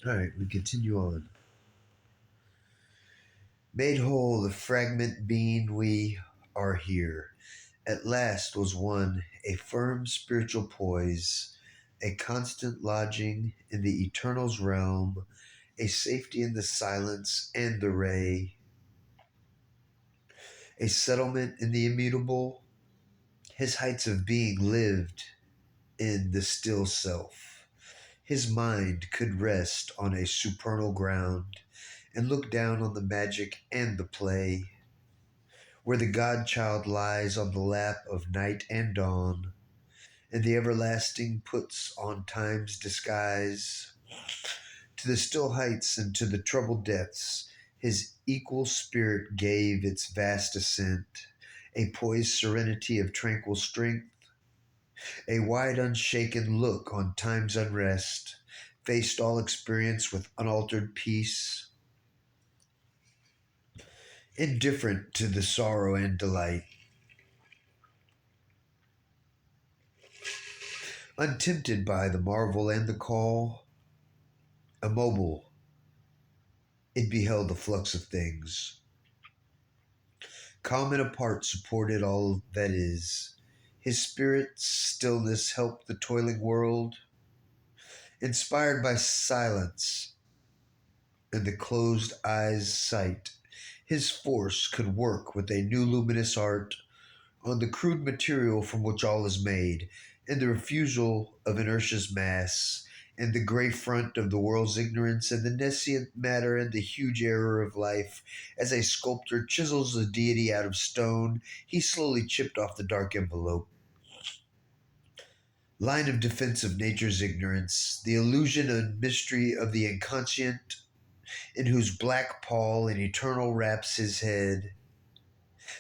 All right, we continue on. Made whole the fragment being, we are here. At last was won a firm spiritual poise, a constant lodging in the eternal's realm, a safety in the silence and the ray, a settlement in the immutable. His heights of being lived in the still self. His mind could rest on a supernal ground and look down on the magic and the play, where the godchild lies on the lap of night and dawn, and the everlasting puts on time's disguise. To the still heights and to the troubled depths, his equal spirit gave its vast ascent, a poised serenity of tranquil strength, a wide unshaken look on time's unrest, faced all experience with unaltered peace, indifferent to the sorrow and delight, untempted by the marvel and the call, immobile, it beheld the flux of things. Calm and apart supported all that is. His spirit's stillness helped the toiling world, inspired by silence and the closed eye's sight. His force could work with a new luminous art on the crude material from which all is made, and the refusal of inertia's mass, and the gray front of the world's ignorance, and the nescient matter and the huge error of life. As a sculptor chisels a deity out of stone, he slowly chipped off the dark envelope. Line of defense of nature's ignorance, the illusion and mystery of the inconscient, in whose black pall an eternal wraps his head,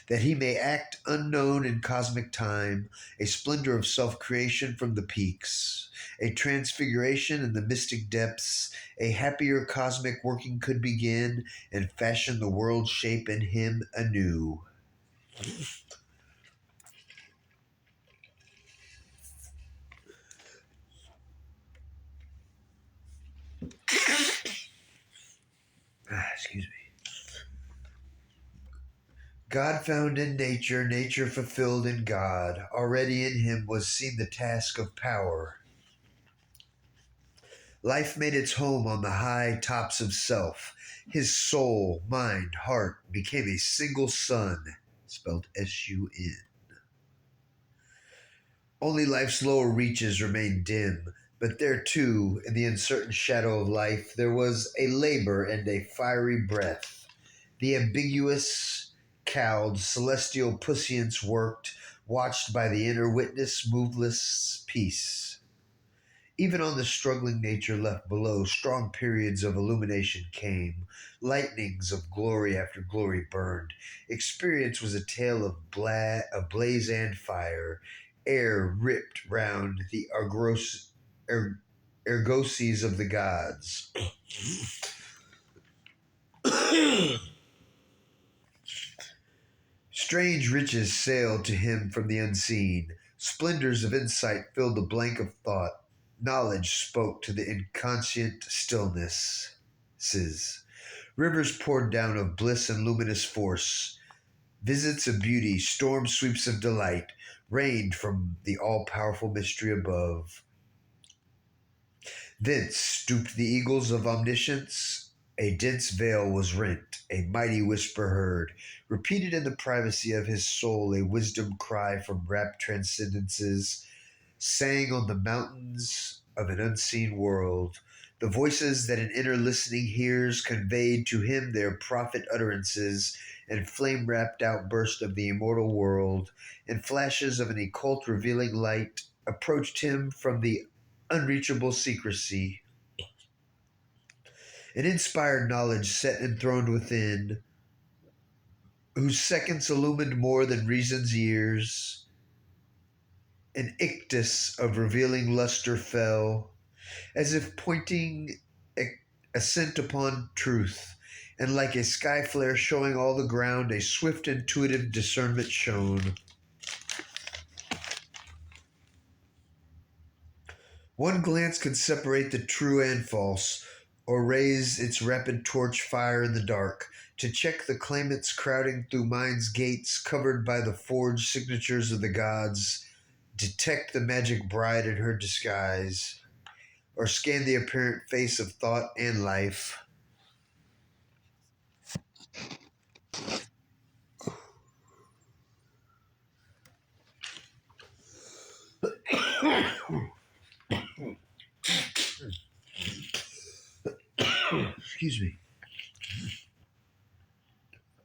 that he may act unknown in cosmic time, a splendor of self creation from the peaks, a transfiguration in the mystic depths, a happier cosmic working could begin and fashion the world's shape in him anew. Excuse me. God found in nature, nature fulfilled in God. Already in him was seen the task of power. Life made its home on the high tops of self. His soul, mind, heart became a single sun, spelled S-U-N. Only life's lower reaches remained dim, but there too, in the uncertain shadow of life, there was a labor and a fiery breath. The ambiguous, cowed, celestial puissance worked, watched by the inner witness, moveless peace. Even on the struggling nature left below, strong periods of illumination came. Lightnings of glory after glory burned. Experience was a tale of blaze and fire. Air ripped round the ergoses of the gods. Strange riches sailed to him from the unseen. Splendors of insight filled the blank of thought. Knowledge spoke to the inconscient stillnesses. Rivers poured down of bliss and luminous force. Visits of beauty, storm sweeps of delight, rained from the all powerful mystery above. Thence stooped the eagles of omniscience. A dense veil was rent, a mighty whisper heard, repeated in the privacy of his soul, a wisdom cry from rapt transcendences, sang on the mountains of an unseen world. The voices that an inner listening hears conveyed to him their prophet utterances and flame wrapped outburst of the immortal world, and flashes of an occult revealing light approached him from the unreachable secrecy. An inspired knowledge set enthroned within, whose seconds illumined more than reason's years. An ictus of revealing luster fell, as if pointing ascent upon truth, and like a sky flare showing all the ground, a swift intuitive discernment shone. One glance could separate the true and false, or raise its rapid torch fire in the dark to check the claimants crowding through mind's gates covered by the forged signatures of the gods, detect the magic bride in her disguise, or scan the apparent face of thought and life. Excuse me.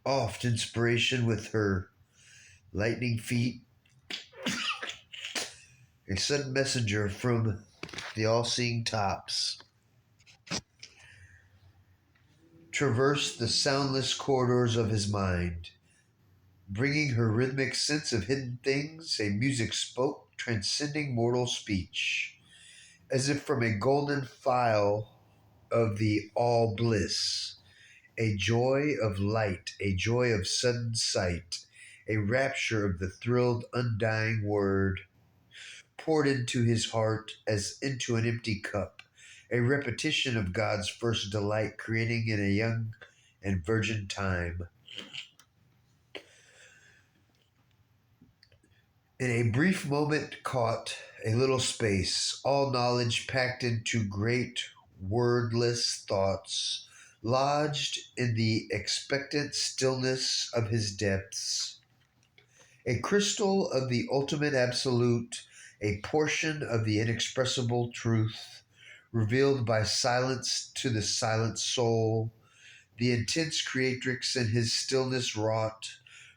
Oft inspiration with her lightning feet, a sudden messenger from the all-seeing tops, traversed the soundless corridors of his mind, bringing her rhythmic sense of hidden things. A music spoke, transcending mortal speech, as if from a golden phial of the all bliss, a joy of light, a joy of sudden sight, a rapture of the thrilled, undying word, poured into his heart as into an empty cup, a repetition of God's first delight, creating in a young and virgin time. In a brief moment caught, a little space, all knowledge packed into great wordless thoughts, lodged in the expectant stillness of his depths, a crystal of the ultimate absolute, a portion of the inexpressible truth, revealed by silence to the silent soul, the intense creatrix in his stillness wrought,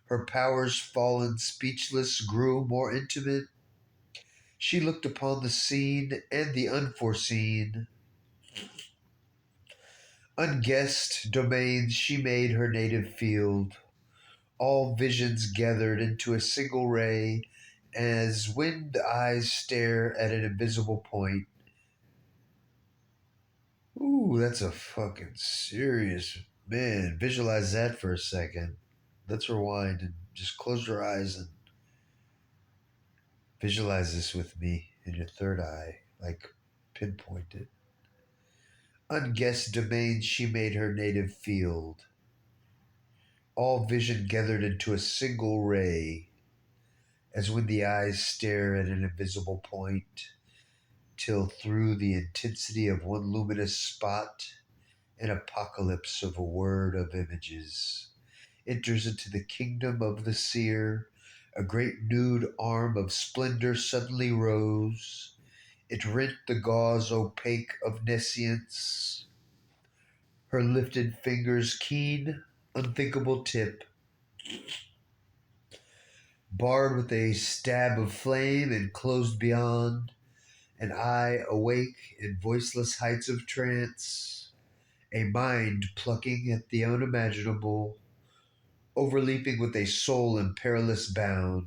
her powers fallen speechless grew more intimate. She looked upon the seen and the unforeseen. Unguessed domains she made her native field, all visions gathered into a single ray, as when the eyes stare at an invisible point. Ooh, that's a fucking serious man. Visualize that for a second. Let's rewind and just close your eyes and visualize this with me in your third eye, like pinpoint it. Unguessed domains she made her native field, all vision gathered into a single ray, as when the eyes stare at an invisible point, till through the intensity of one luminous spot, an apocalypse of a word of images enters into the kingdom of the seer. A great nude arm of splendor suddenly rose. It rent the gauze opaque of nescience. Her lifted fingers' keen, unthinkable tip, barred with a stab of flame and closed beyond, an eye awake in voiceless heights of trance, a mind plucking at the unimaginable, overleaping with a soul in perilous bound.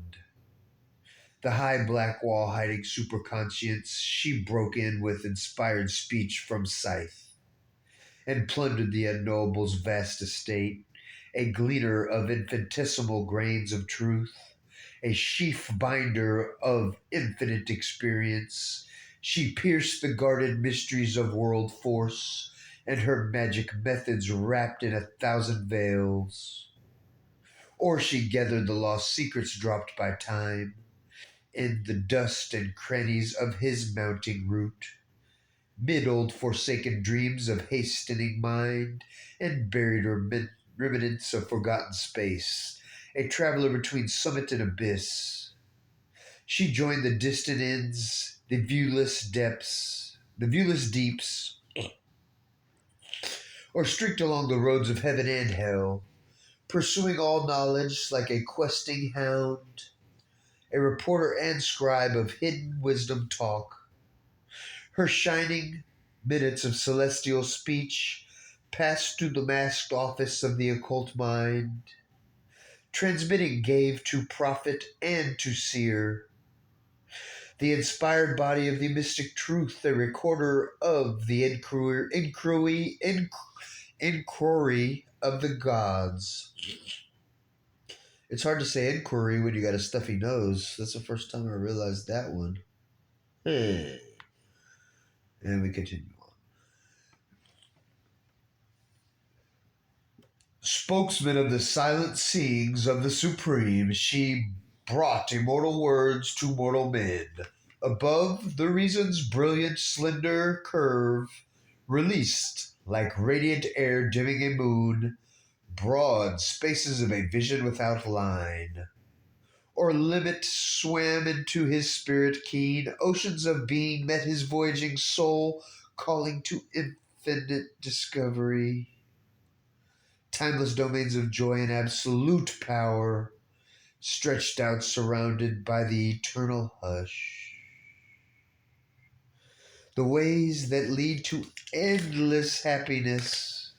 The high black wall hiding superconscience, she broke in with inspired speech from scythe, and plundered the unknowable's vast estate, a gleaner of infinitesimal grains of truth, a sheaf binder of infinite experience. She pierced the guarded mysteries of world force, and her magic methods wrapped in a thousand veils. Or she gathered the lost secrets dropped by time in the dust and crannies of his mounting route, mid old forsaken dreams of hastening mind, and buried remnants of forgotten space, a traveler between summit and abyss. She joined the distant ends, the viewless deeps, or streaked along the roads of heaven and hell, pursuing all knowledge like a questing hound, a reporter and scribe of hidden wisdom talk. Her shining minutes of celestial speech passed through the masked office of the occult mind, transmitting gave to prophet and to seer, the inspired body of the mystic truth, a recorder of the inquiry of the gods. It's hard to say inquiry when you got a stuffy nose. That's the first time I realized that one. And we continue on. Spokesman of the silent seeings of the Supreme, she brought immortal words to mortal men. Above the reason's brilliant, slender curve, released like radiant air dimming a moon, broad spaces of a vision without line or limit swam into his spirit keen. Oceans of being met his voyaging soul, calling to infinite discovery. Timeless domains of joy and absolute power, stretched out, surrounded by the eternal hush. The ways that lead to endless happiness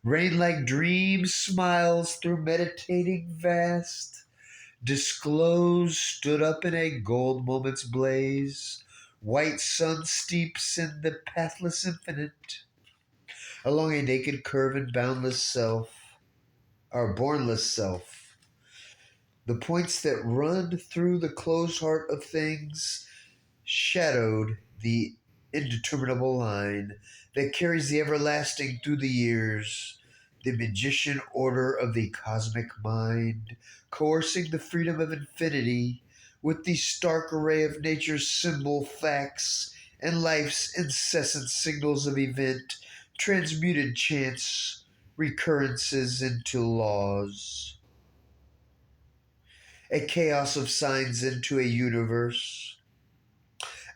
rain like dream smiles through meditating vast. Disclosed, stood up in a gold moment's blaze. White sun steeps in the pathless infinite, along a naked curve and boundless self, our bornless self. The points that run through the closed heart of things shadowed the indeterminable line that carries the everlasting through the years, the magician order of the cosmic mind, coercing the freedom of infinity with the stark array of nature's symbol facts and life's incessant signals of event, transmuted chance recurrences into laws, a chaos of signs into a universe.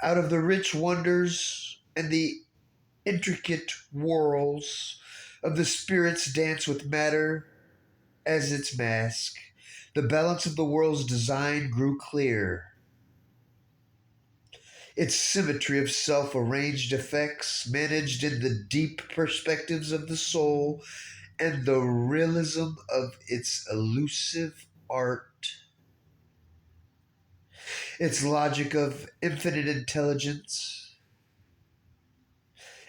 Out of the rich wonders and the intricate whorls of the spirit's dance with matter as its mask, the balance of the world's design grew clear. Its symmetry of self arranged effects managed in the deep perspectives of the soul and the realism of its elusive art. Its logic of infinite intelligence,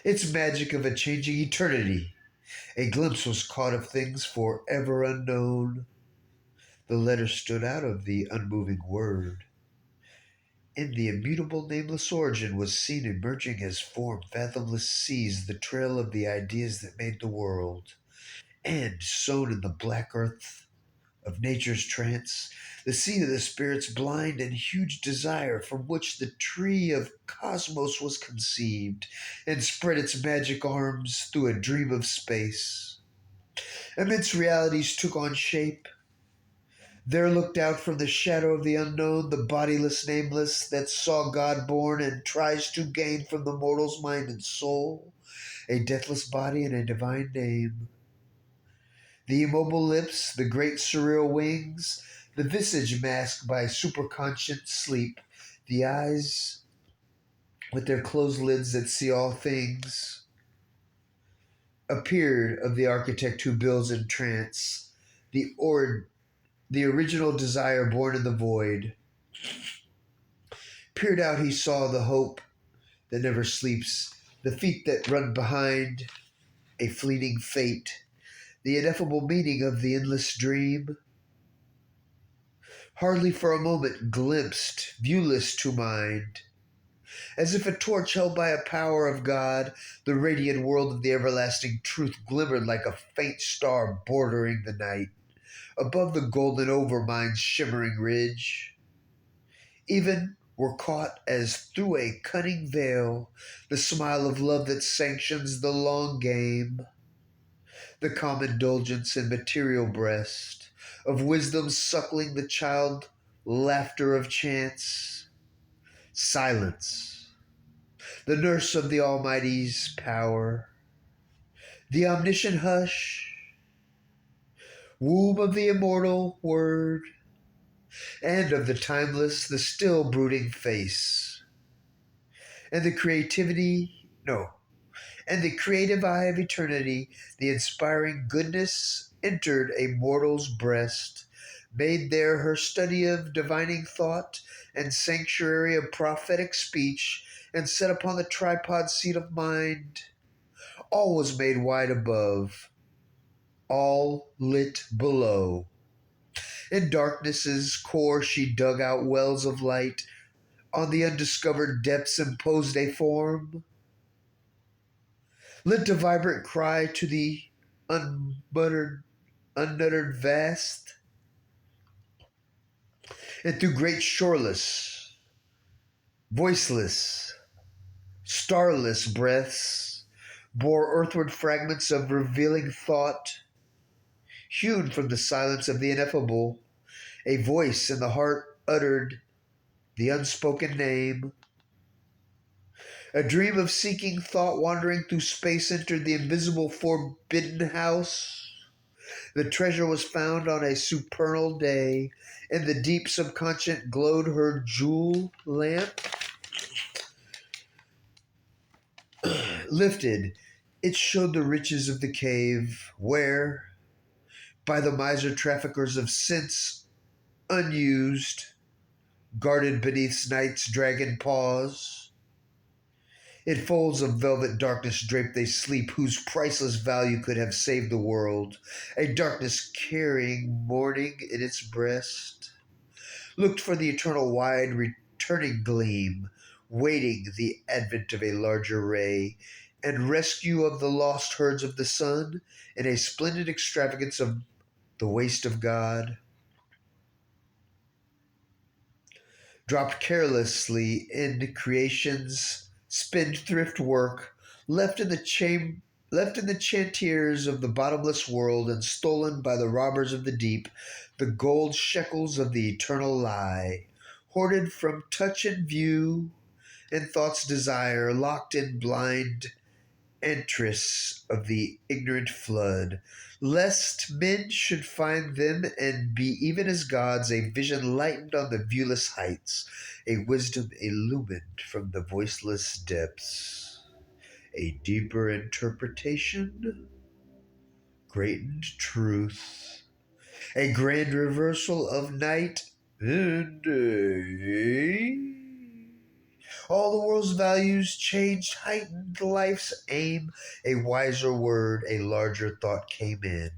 its magic of a changing eternity. A glimpse was caught of things forever unknown. The letter stood out of the unmoving word. In the immutable nameless origin was seen emerging as form fathomless seas the trail of the ideas that made the world. And sown in the black earth of nature's trance, the seed of the spirit's blind and huge desire from which the tree of cosmos was conceived and spread its magic arms through a dream of space. Immense realities took on shape. There looked out from the shadow of the unknown the bodiless nameless that saw God born and tries to gain from the mortal's mind and soul a deathless body and a divine name. The immobile lips, the great surreal wings, the visage masked by superconscious sleep, the eyes with their closed lids that see all things, appeared of the architect who builds in trance, the original desire born in the void. Peered out, he saw the hope that never sleeps, the feet that run behind a fleeting fate, the ineffable meaning of the endless dream. Hardly for a moment glimpsed, viewless to mind, as if a torch held by a power of God, the radiant world of the everlasting truth glimmered like a faint star bordering the night, above the golden overmind's shimmering ridge. Even were caught as through a cunning veil the smile of love that sanctions the long game, the calm indulgence in material breast, of wisdom suckling the child laughter of chance, silence, the nurse of the Almighty's power, the omniscient hush, womb of the immortal word, and of the timeless, the still brooding face, and the creativity, no, and the creative eye of eternity, the inspiring goodness entered a mortal's breast, made there her study of divining thought and sanctuary of prophetic speech, and set upon the tripod seat of mind. All was made wide above, all lit below. In darkness's core she dug out wells of light, on the undiscovered depths imposed a form, lent a vibrant cry to the unmuttered unuttered vast, and through great shoreless, voiceless, starless breaths bore earthward fragments of revealing thought, hewn from the silence of the ineffable. A voice in the heart uttered the unspoken name. A dream of seeking thought wandering through space entered the invisible forbidden house. The treasure was found on a supernal day. In the deep subconscious glowed her jewel lamp. Lifted, it showed the riches of the cave, where, by the miser traffickers of sense unused, guarded beneath night's dragon paws, in folds of velvet darkness draped they sleep, whose priceless value could have saved the world, a darkness carrying morning in its breast, looked for the eternal wide returning gleam, waiting the advent of a larger ray, and rescue of the lost herds of the sun, in a splendid extravagance of the waste of God, dropped carelessly in creation's spendthrift work, left in the left in the chantiers of the bottomless world, and stolen by the robbers of the deep, the gold shekels of the eternal lie, hoarded from touch and view, and thought's desire, locked in blind entrance of the ignorant flood, lest men should find them and be even as gods, a vision lightened on the viewless heights, a wisdom illumined from the voiceless depths, a deeper interpretation, greatened truth, a grand reversal of night and day. All the world's values changed, heightened life's aim. A wiser word, a larger thought came in.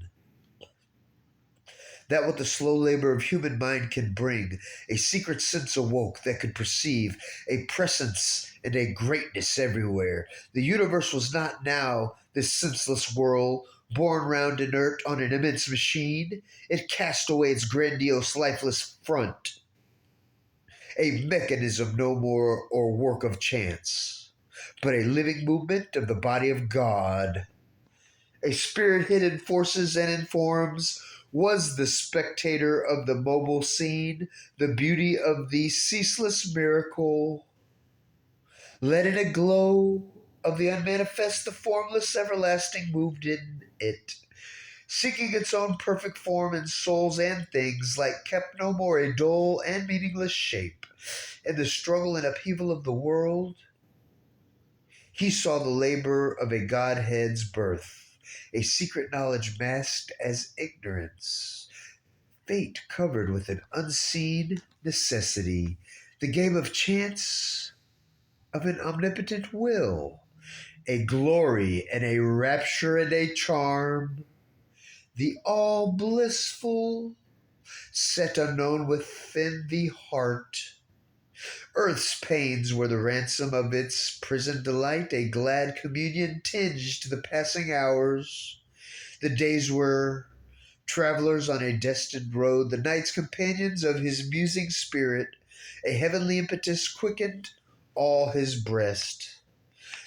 That what the slow labor of human mind can bring, a secret sense awoke that could perceive a presence and a greatness everywhere. The universe was not now this senseless whirl, borne round inert on an immense machine. It cast away its grandiose, lifeless front, a mechanism no more or work of chance, but a living movement of the body of God. A spirit hidden forces and informs, was the spectator of the mobile scene, the beauty of the ceaseless miracle. Let in a glow of the unmanifest, the formless everlasting moved in it, seeking its own perfect form in souls and things, like kept no more a dull and meaningless shape. In the struggle and upheaval of the world, he saw the labor of a Godhead's birth, a secret knowledge masked as ignorance, fate covered with an unseen necessity, the game of chance of an omnipotent will, a glory and a rapture and a charm, the all blissful, set unknown within the heart. Earth's pains were the ransom of its prison delight, a glad communion tinged the passing hours. The days were travelers on a destined road, the nights companions of his musing spirit. A heavenly impetus quickened all his breast.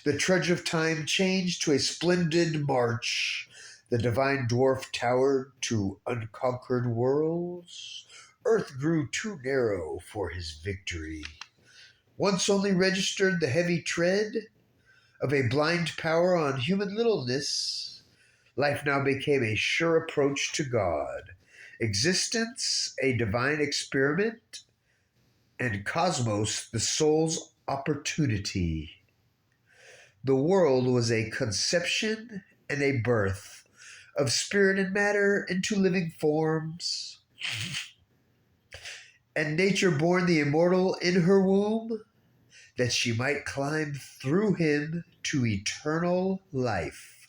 The trudge of time changed to a splendid march. The divine dwarf towered to unconquered worlds. Earth grew too narrow for his victory. Once only registered the heavy tread of a blind power on human littleness, life now became a sure approach to God, existence a divine experiment, and cosmos the soul's opportunity. The world was a conception and a birth of spirit and matter into living forms, and nature born the immortal in her womb, that she might climb through him to eternal life.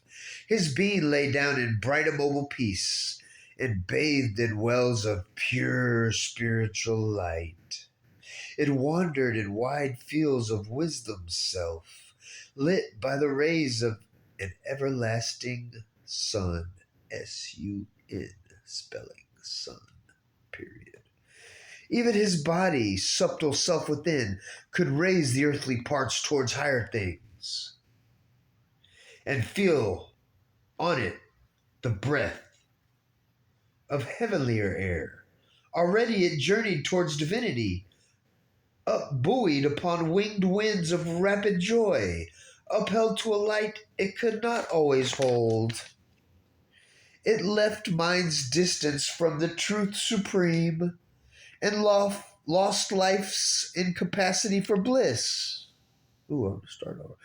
His being lay down in bright immobile peace, and bathed in wells of pure spiritual light. It wandered in wide fields of wisdom's self, lit by the rays of an everlasting sun. SUN. spelling sun, period. Even his body, subtle self within, could raise the earthly parts towards higher things and feel on it the breath of heavenlier air. Already it journeyed towards divinity, upbuoyed upon winged winds of rapid joy, upheld to a light it could not always hold. It left mind's distance from the truth supreme and lost life's incapacity for bliss. Ooh, I'm gonna start over.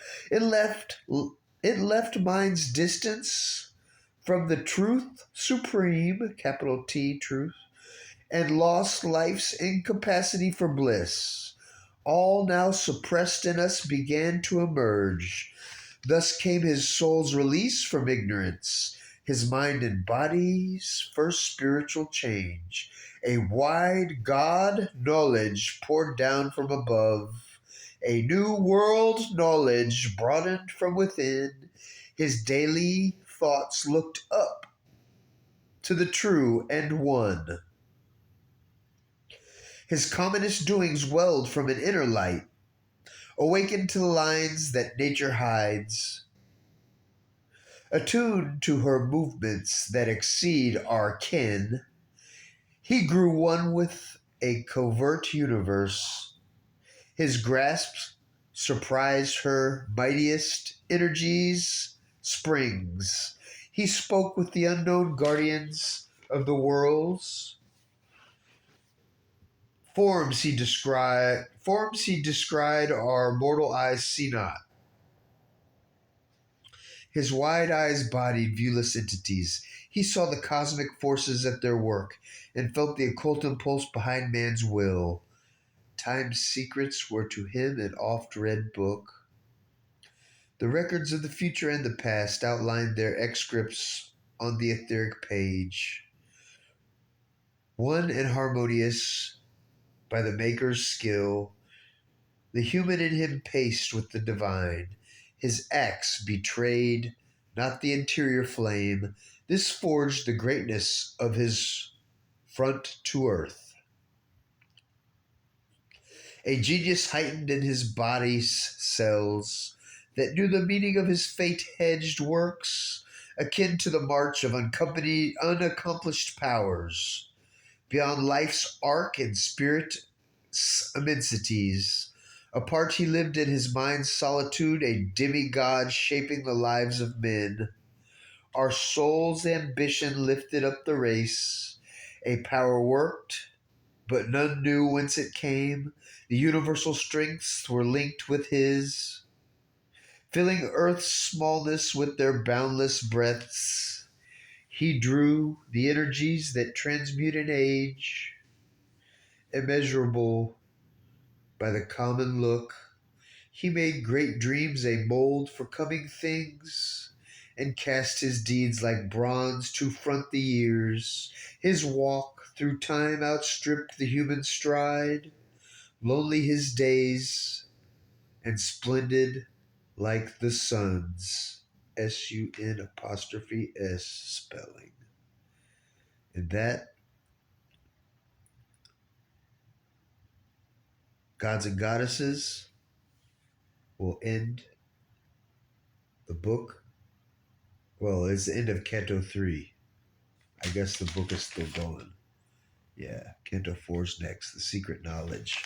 It left mind's distance from the truth supreme, capital T truth, and lost life's incapacity for bliss. All now suppressed in us began to emerge. Thus came his soul's release from ignorance, his mind and body's first spiritual change. A wide God knowledge poured down from above, a new world knowledge broadened from within. His daily thoughts looked up to the true and one. His commonest doings welled from an inner light, awakened to the lines that nature hides, attuned to her movements that exceed our ken. He grew one with a covert universe. His grasp surprised her mightiest energies, springs. He spoke with the unknown guardians of the worlds. Forms he descried our mortal eyes see not. His wide eyes bodied viewless entities. He saw the cosmic forces at their work and felt the occult impulse behind man's will. Time's secrets were to him an oft-read book. The records of the future and the past outlined their excerpts on the etheric page. One and harmonious by the Maker's skill, the human in him paced with the divine. His acts betrayed not the interior flame. This forged the greatness of his front to earth. A genius heightened in his body's cells that knew the meaning of his fate-hedged works, akin to the march of unaccomplished powers, beyond life's arc and spirit's immensities. Apart he lived in his mind's solitude, a demigod shaping the lives of men. Our soul's ambition lifted up the race. A power worked, but none knew whence it came. The universal strengths were linked with his, filling earth's smallness with their boundless breaths. He drew the energies that transmute an age, immeasurable by the common look. He made great dreams a mold for coming things, and cast his deeds like bronze to front the years. His walk through time outstripped the human stride, lonely his days, and splendid like the sun's. sun apostrophe S spelling. And that, gods and goddesses, will end the book. Well, it's the end of Canto 3. I guess the book is still going. Yeah, Canto 4's next, The Secret Knowledge.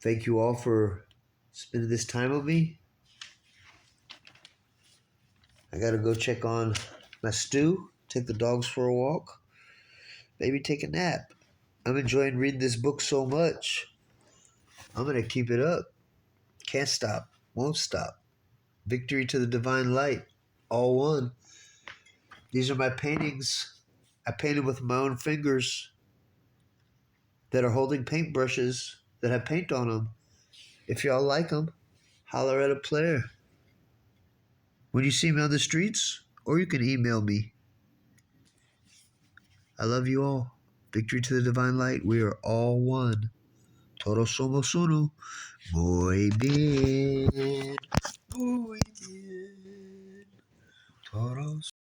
Thank you all for spending this time with me. I gotta go check on my stew, take the dogs for a walk, maybe take a nap. I'm enjoying reading this book so much. I'm gonna keep it up. Can't stop, won't stop. Victory to the divine light, all one. These are my paintings. I painted with my own fingers that are holding paintbrushes that have paint on them. If y'all like them, holler at a player. When you see me on the streets, or you can email me. I love you all. Victory to the divine light. We are all one. Todos somos uno. Muy bien. Muy bien. Toros.